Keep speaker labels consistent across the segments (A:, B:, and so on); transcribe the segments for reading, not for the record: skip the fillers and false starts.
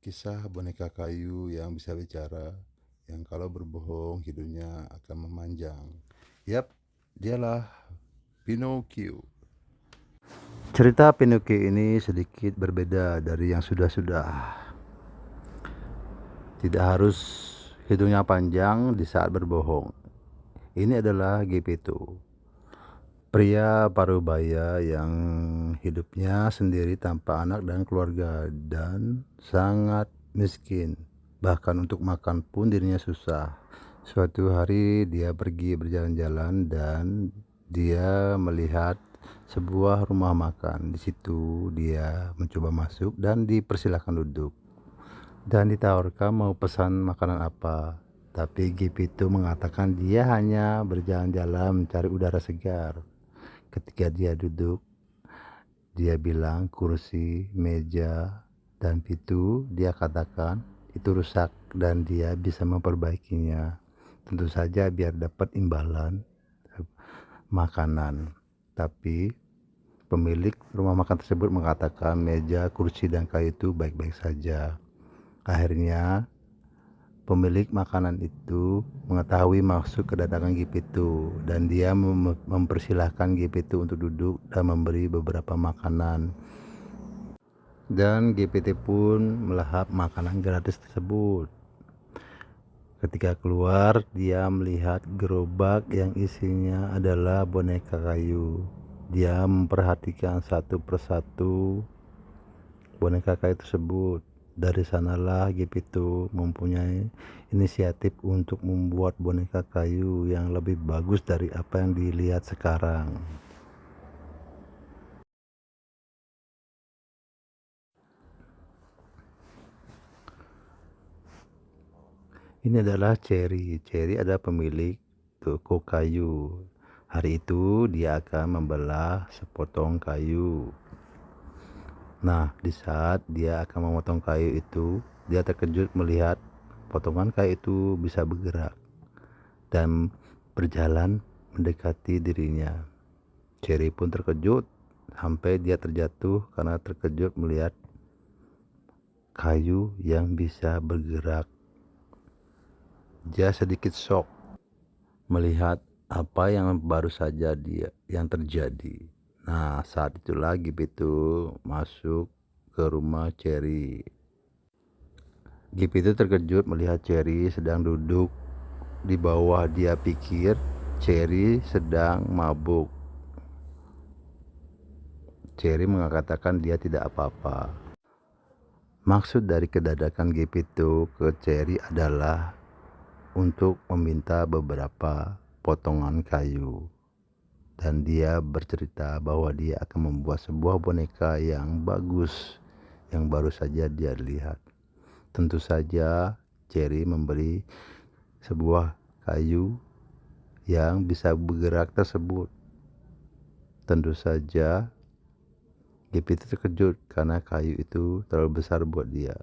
A: Kisah boneka kayu yang bisa bicara, yang kalau berbohong hidungnya akan memanjang. Yap, dialah Pinocchio. Cerita Pinocchio ini sedikit berbeda dari yang sudah-sudah. Tidak harus hidungnya panjang di saat berbohong. Ini adalah Geppetto, pria parubaya yang hidupnya sendiri tanpa anak dan keluarga dan sangat miskin. Bahkan untuk makan pun dirinya susah. Suatu hari dia pergi berjalan-jalan dan dia melihat sebuah rumah makan. Di situ dia mencoba masuk dan dipersilahkan duduk dan ditawarkan mau pesan makanan apa. Tapi Geppetto mengatakan dia hanya berjalan-jalan mencari udara segar. Ketika dia duduk, dia bilang kursi, meja, dan pintu dia katakan itu rusak dan dia bisa memperbaikinya. Tentu saja biar dapat imbalan makanan. Tapi pemilik rumah makan tersebut mengatakan meja, kursi, dan kayu itu baik-baik saja. Akhirnya pemilik makanan itu mengetahui maksud kedatangan Geppetto dan dia mempersilahkan Geppetto untuk duduk dan memberi beberapa makanan. Dan Geppetto pun melahap makanan gratis tersebut. Ketika keluar, dia melihat gerobak yang isinya adalah boneka kayu. Dia memperhatikan satu persatu boneka kayu tersebut. Dari sanalah Geppetto mempunyai inisiatif untuk membuat boneka kayu yang lebih bagus dari apa yang dilihat sekarang. Ini adalah Cherry. Cherry adalah pemilik toko kayu. Hari itu dia akan membelah sepotong kayu. Nah, di saat dia akan memotong kayu itu, dia terkejut melihat potongan kayu itu bisa bergerak dan berjalan mendekati dirinya. Cherry pun terkejut sampai dia terjatuh karena terkejut melihat kayu yang bisa bergerak. Dia sedikit shock melihat apa yang baru saja yang terjadi. Nah, saat itu lagi Geppetto masuk ke rumah Cherry. Geppetto terkejut melihat Cherry sedang duduk di bawah. Dia pikir Cherry sedang mabuk. Cherry mengatakan dia tidak apa-apa. Maksud dari kedatangan Geppetto ke Cherry adalah untuk meminta beberapa potongan kayu. Dan dia bercerita bahwa dia akan membuat sebuah boneka yang bagus yang baru saja dia lihat. Tentu saja Cherry memberi sebuah kayu yang bisa bergerak tersebut. Tentu saja Geppetto terkejut karena kayu itu terlalu besar buat dia.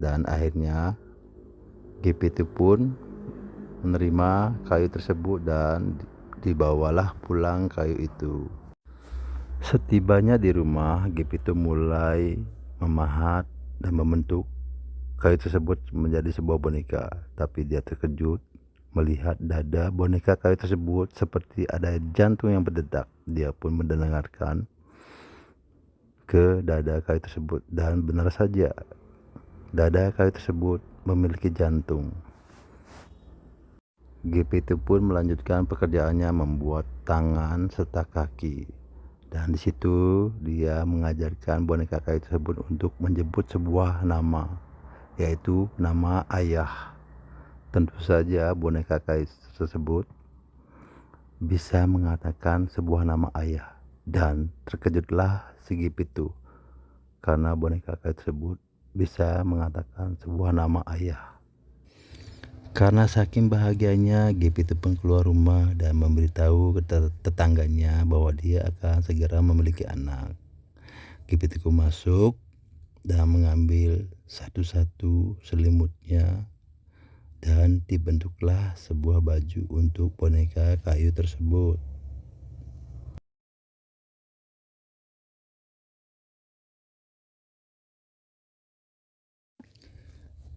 A: Dan akhirnya Geppetto pun menerima kayu tersebut dan dibawalah pulang kayu itu. Setibanya di rumah, Geppetto mulai memahat dan membentuk kayu tersebut menjadi sebuah boneka. Tapi dia terkejut melihat dada boneka kayu tersebut seperti ada jantung yang berdetak. Dia pun mendengarkan ke dada kayu tersebut dan benar saja dada kayu tersebut memiliki jantung. Geppetto pun melanjutkan pekerjaannya membuat tangan serta kaki. Dan di situ dia mengajarkan boneka kayu tersebut untuk menyebut sebuah nama, yaitu nama ayah. Tentu saja boneka kayu tersebut bisa mengatakan sebuah nama ayah. Dan terkejutlah si Geppetto karena boneka kayu tersebut bisa mengatakan sebuah nama ayah. Karena saking bahagianya, Geppetto pun keluar rumah dan memberitahu ke tetangganya bahwa dia akan segera memiliki anak. Geppetto masuk dan mengambil satu-satu selimutnya dan dibentuklah sebuah baju untuk boneka kayu tersebut.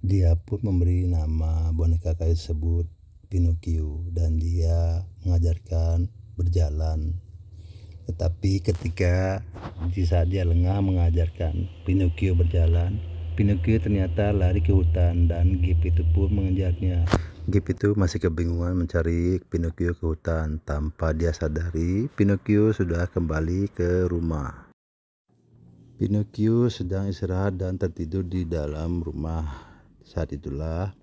A: Dia pun memberi nama boneka kayu tersebut Pinocchio dan dia mengajarkan berjalan. Tetapi ketika di saat dia lengah mengajarkan Pinocchio berjalan, Pinocchio ternyata lari ke hutan dan Geppetto pun mengejarnya. Geppetto masih kebingungan mencari Pinocchio ke hutan. Tanpa dia sadari, Pinocchio sudah kembali ke rumah. Pinocchio sedang istirahat dan tertidur di dalam rumah. Saat itulah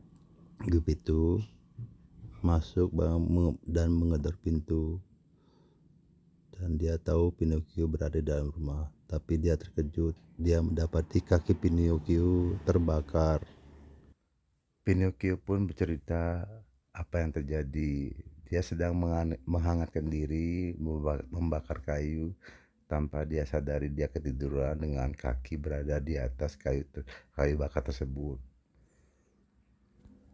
A: Geppetto masuk dan menggedor pintu. Dan dia tahu Pinocchio berada di dalam rumah. Tapi dia terkejut. Dia mendapati kaki Pinocchio terbakar. Pinocchio pun bercerita apa yang terjadi. Dia sedang menghangatkan diri, membakar kayu. Tanpa dia sadari dia ketiduran dengan kaki berada di atas kayu bakar tersebut.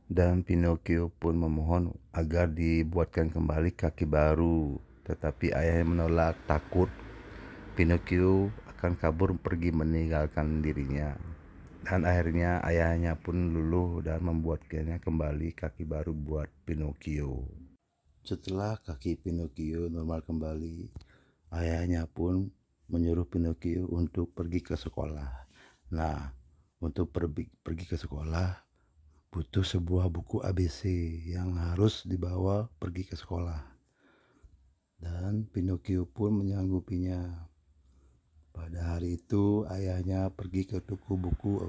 A: Dan Pinocchio pun memohon agar dibuatkan kembali kaki baru. Tetapi ayahnya menolak, takut Pinocchio akan kabur pergi meninggalkan dirinya. Dan akhirnya ayahnya pun luluh dan membuatkannya kembali kaki baru buat Pinocchio. Setelah kaki Pinocchio normal kembali, ayahnya pun menyuruh Pinocchio untuk pergi ke sekolah. Nah, untuk pergi ke sekolah butuh sebuah buku ABC yang harus dibawa pergi ke sekolah. Dan Pinocchio pun menyanggupinya. Pada hari itu ayahnya pergi ke toko buku.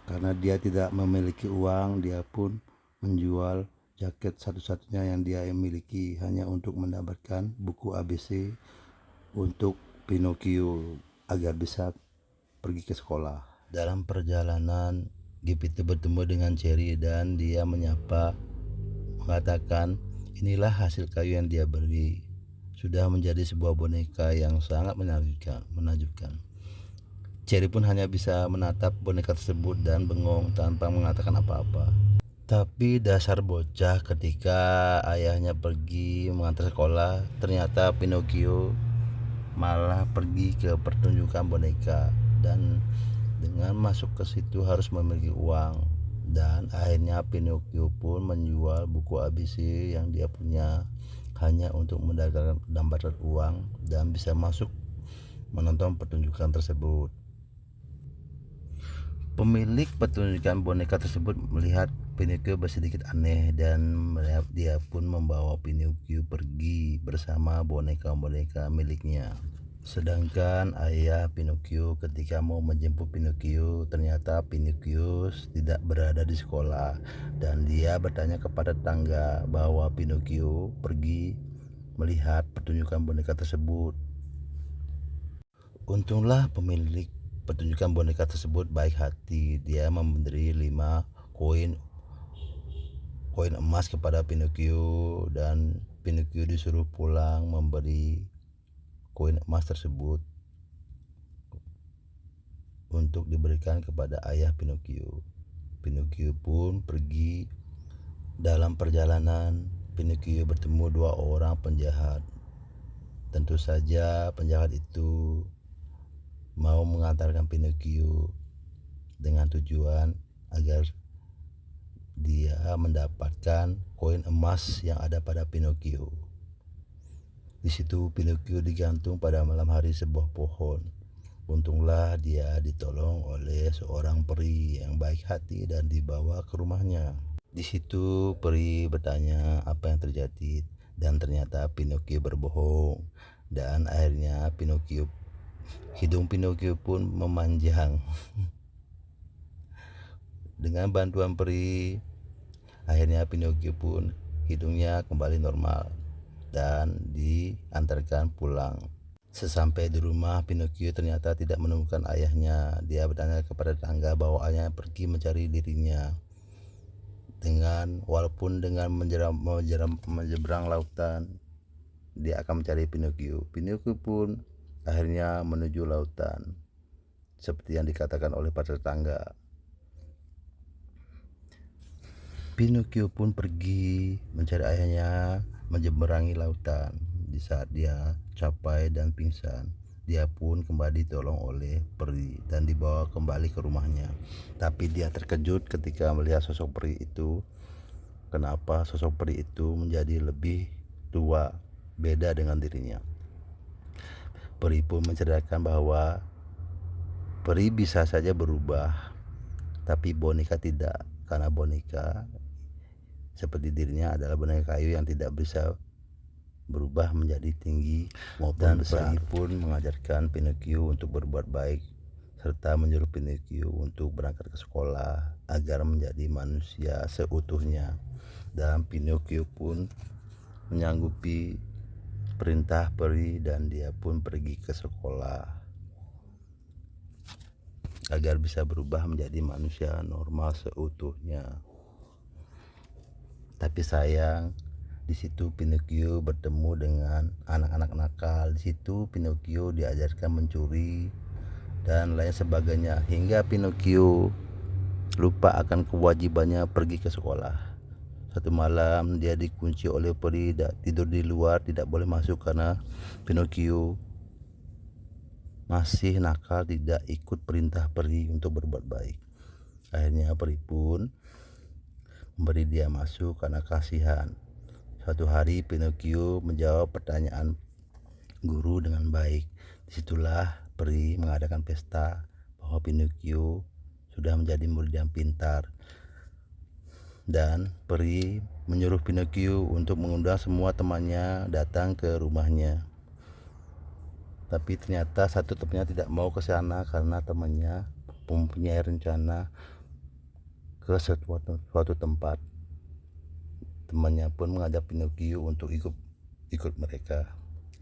A: Karena dia tidak memiliki uang, dia pun menjual jaket satu-satunya yang dia miliki hanya untuk mendapatkan buku ABC untuk Pinocchio agar bisa pergi ke sekolah. Dalam perjalanan, Geppetto bertemu dengan Cherry dan dia menyapa, mengatakan, inilah hasil kayu yang dia beri. Sudah menjadi sebuah boneka yang sangat menakjubkan. Cherry pun hanya bisa menatap boneka tersebut dan bengong tanpa mengatakan apa-apa. Tapi dasar bocah, ketika ayahnya pergi mengantar sekolah, ternyata Pinocchio malah pergi ke pertunjukan boneka dan dengan masuk ke situ harus memiliki uang. Dan akhirnya Pinocchio pun menjual buku ABC yang dia punya hanya untuk mendapatkan uang dan bisa masuk menonton pertunjukan tersebut. Pemilik pertunjukan boneka tersebut melihat Pinocchio sedikit aneh dan dia pun membawa Pinocchio pergi bersama boneka-boneka miliknya. Sedangkan ayah Pinocchio ketika mau menjemput Pinocchio, ternyata Pinocchio tidak berada di sekolah dan dia bertanya kepada tetangga bahwa Pinocchio pergi melihat pertunjukan boneka tersebut. Untunglah pemilik pertunjukan boneka tersebut baik hati. Dia memberi 5 koin emas kepada Pinocchio dan Pinocchio disuruh pulang memberi koin emas tersebut untuk diberikan kepada ayah Pinocchio. Pinocchio pun pergi. Dalam perjalanan, Pinocchio bertemu 2 orang penjahat. Tentu saja penjahat itu mau mengantarkan Pinocchio dengan tujuan agar dia mendapatkan koin emas yang ada pada Pinocchio. Di situ Pinocchio digantung pada malam hari sebuah pohon. Untunglah dia ditolong oleh seorang peri yang baik hati dan dibawa ke rumahnya. Di situ peri bertanya apa yang terjadi dan ternyata Pinocchio berbohong dan akhirnya hidung Pinocchio pun memanjang. Dengan bantuan peri, akhirnya Pinocchio pun hidungnya kembali normal dan diantarkan pulang. Sesampai di rumah, Pinocchio ternyata tidak menemukan ayahnya. Dia bertanya kepada tetangga bahwa ayahnya pergi mencari dirinya. Walaupun dengan menyeberang lautan, dia akan mencari Pinocchio. Pinocchio pun akhirnya menuju lautan, seperti yang dikatakan oleh para tetangga. Pinocchio pun pergi mencari ayahnya menyeberangi lautan. Di saat dia capai dan pingsan, Dia pun kembali ditolong oleh peri dan dibawa kembali ke rumahnya. Tapi dia terkejut ketika melihat sosok peri itu. Kenapa sosok peri itu menjadi lebih tua, beda dengan dirinya. Peri pun menceritakan bahwa peri bisa saja berubah, tapi boneka tidak, karena boneka seperti dirinya adalah boneka kayu yang tidak bisa berubah menjadi tinggi maupun besar. Dan peri pun mengajarkan Pinocchio untuk berbuat baik serta menyuruh Pinocchio untuk berangkat ke sekolah agar menjadi manusia seutuhnya. Dan Pinocchio pun menyanggupi perintah peri dan dia pun pergi ke sekolah agar bisa berubah menjadi manusia normal seutuhnya. Tapi sayang, di situ Pinocchio bertemu dengan anak-anak nakal. Di situ Pinocchio diajarkan mencuri dan lain sebagainya, hingga Pinocchio lupa akan kewajibannya pergi ke sekolah. Satu malam dia dikunci oleh peri, tidur di luar, tidak boleh masuk karena Pinocchio masih nakal, tidak ikut perintah peri untuk berbuat baik. Akhirnya peri pun memberi dia masuk karena kasihan. Suatu hari Pinocchio menjawab pertanyaan guru dengan baik. Disitulah peri mengadakan pesta bahwa Pinocchio sudah menjadi murid yang pintar. Dan peri menyuruh Pinocchio untuk mengundang semua temannya datang ke rumahnya. Tapi ternyata satu temannya tidak mau ke sana karena temannya mempunyai rencana ke suatu tempat. Temannya pun mengajak Pinocchio untuk ikut mereka.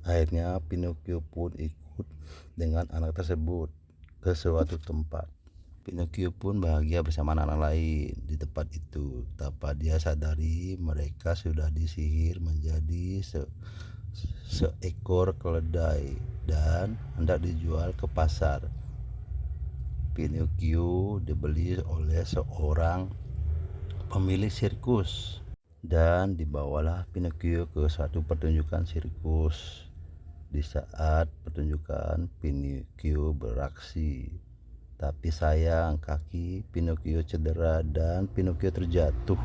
A: Akhirnya Pinocchio pun ikut dengan anak tersebut ke suatu tempat. Pinocchio pun bahagia bersama anak-anak lain di tempat itu. Tanpa dia sadari mereka sudah disihir menjadi seekor keledai dan hendak dijual ke pasar. Pinocchio dibeli oleh seorang pemilik sirkus. Dan dibawalah Pinocchio ke suatu pertunjukan sirkus. Di saat pertunjukan Pinocchio beraksi, tapi sayang kaki Pinocchio cedera dan Pinocchio terjatuh.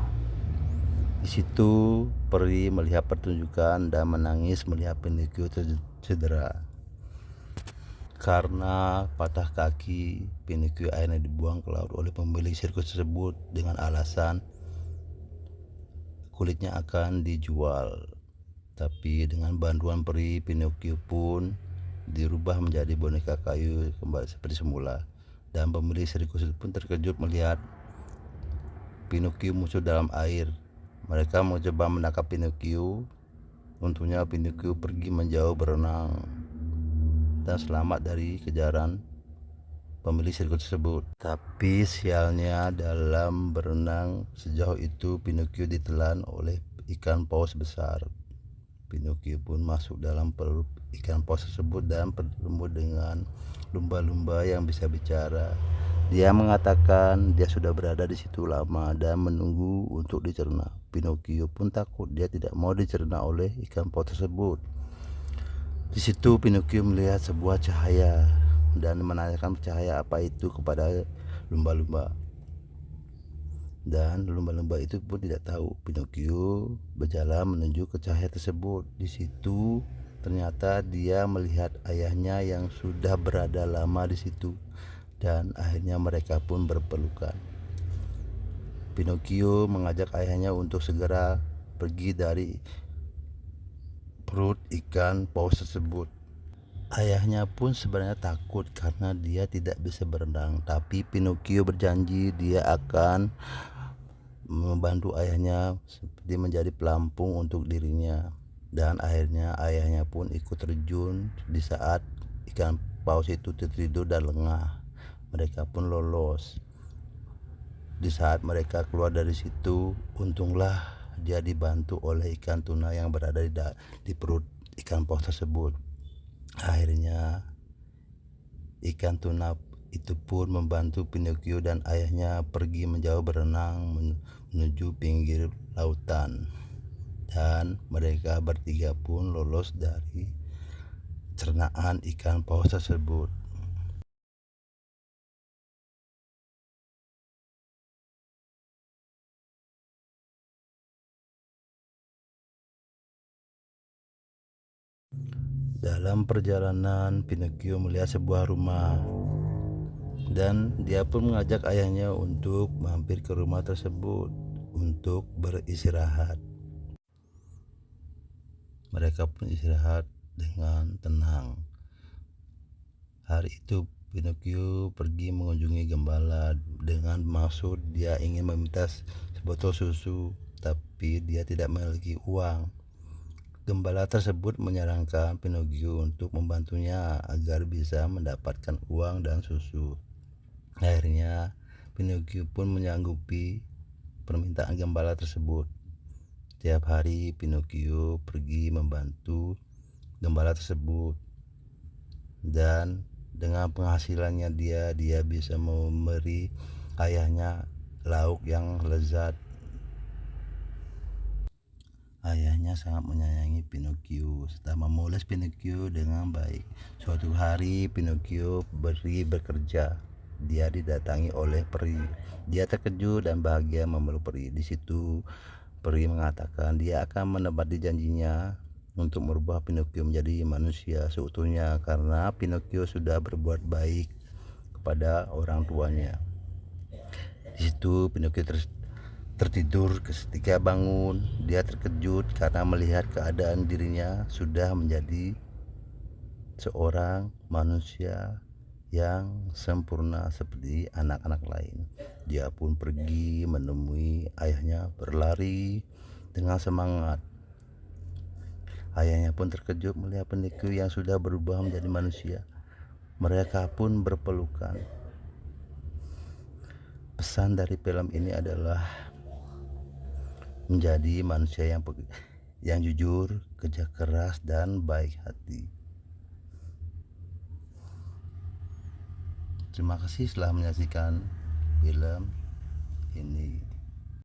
A: Di situ peri melihat pertunjukan dan menangis melihat Pinocchio cedera. Karena patah kaki, Pinocchio akhirnya dibuang ke laut oleh pemilik sirkus tersebut dengan alasan kulitnya akan dijual. Tapi dengan bantuan peri, Pinocchio pun dirubah menjadi boneka kayu kembali seperti semula. Dan pemilik sirkus pun terkejut melihat Pinocchio muncul dalam air. Mereka mencoba menangkap Pinocchio. Untungnya Pinocchio pergi menjauh berenang dan selamat dari kejaran pemilik sirkus tersebut. Tapi sialnya dalam berenang sejauh itu Pinocchio ditelan oleh ikan paus besar. Pinocchio pun masuk dalam perut ikan paus tersebut dan bertemu dengan lumba-lumba yang bisa bicara. Dia mengatakan dia sudah berada di situ lama dan menunggu untuk dicerna. Pinocchio pun takut, dia tidak mau dicerna oleh ikan paus tersebut. Di situ Pinocchio melihat sebuah cahaya dan menanyakan cahaya apa itu kepada lumba-lumba. Dan lumba-lumba itu pun tidak tahu. Pinocchio berjalan menuju ke cahaya tersebut. Di situ ternyata dia melihat ayahnya yang sudah berada lama di situ. Dan akhirnya mereka pun berpelukan. Pinocchio mengajak ayahnya untuk segera pergi dari perut ikan paus tersebut. Ayahnya pun sebenarnya takut karena dia tidak bisa berenang, tapi Pinocchio berjanji dia akan membantu ayahnya seperti menjadi pelampung untuk dirinya. Dan akhirnya ayahnya pun ikut terjun di saat ikan paus itu tertidur dan lengah. Mereka pun lolos. Di saat mereka keluar dari situ, untunglah dia dibantu oleh ikan tuna yang berada di perut ikan paus tersebut. Akhirnya ikan tuna itu pun membantu Pinocchio dan ayahnya pergi menjauh berenang menuju pinggir lautan. Dan mereka bertiga pun lolos dari cernaan ikan paus tersebut. Dalam perjalanan, Pinocchio melihat sebuah rumah dan dia pun mengajak ayahnya untuk mampir ke rumah tersebut untuk beristirahat. Mereka pun istirahat dengan tenang. Hari itu Pinocchio pergi mengunjungi gembala dengan maksud dia ingin meminta sebotol susu, tapi dia tidak memiliki uang. Gembala tersebut menyarankan Pinocchio untuk membantunya agar bisa mendapatkan uang dan susu. Akhirnya Pinocchio pun menyanggupi permintaan gembala tersebut. Tiap hari Pinocchio pergi membantu gembala tersebut, dan dengan penghasilannya dia bisa memberi ayahnya lauk yang lezat. Ayahnya sangat menyayangi Pinocchio serta memoles Pinocchio dengan baik. Suatu hari Pinocchio pergi bekerja. Dia didatangi oleh peri. Dia terkejut dan bahagia memeluk peri. Di situ peri mengatakan dia akan menepati janjinya untuk merubah Pinocchio menjadi manusia seutuhnya karena Pinocchio sudah berbuat baik kepada orang tuanya. Di situ Pinocchio tertidur. Ketika bangun, dia terkejut karena melihat keadaan dirinya sudah menjadi seorang manusia yang sempurna seperti anak-anak lain. Dia pun pergi menemui ayahnya, berlari dengan semangat. Ayahnya pun terkejut melihat Pinocchio yang sudah berubah menjadi manusia. Mereka pun berpelukan. Pesan dari film ini adalah menjadi manusia yang jujur, kerja keras, dan baik hati. Terima kasih telah menyaksikan film ini.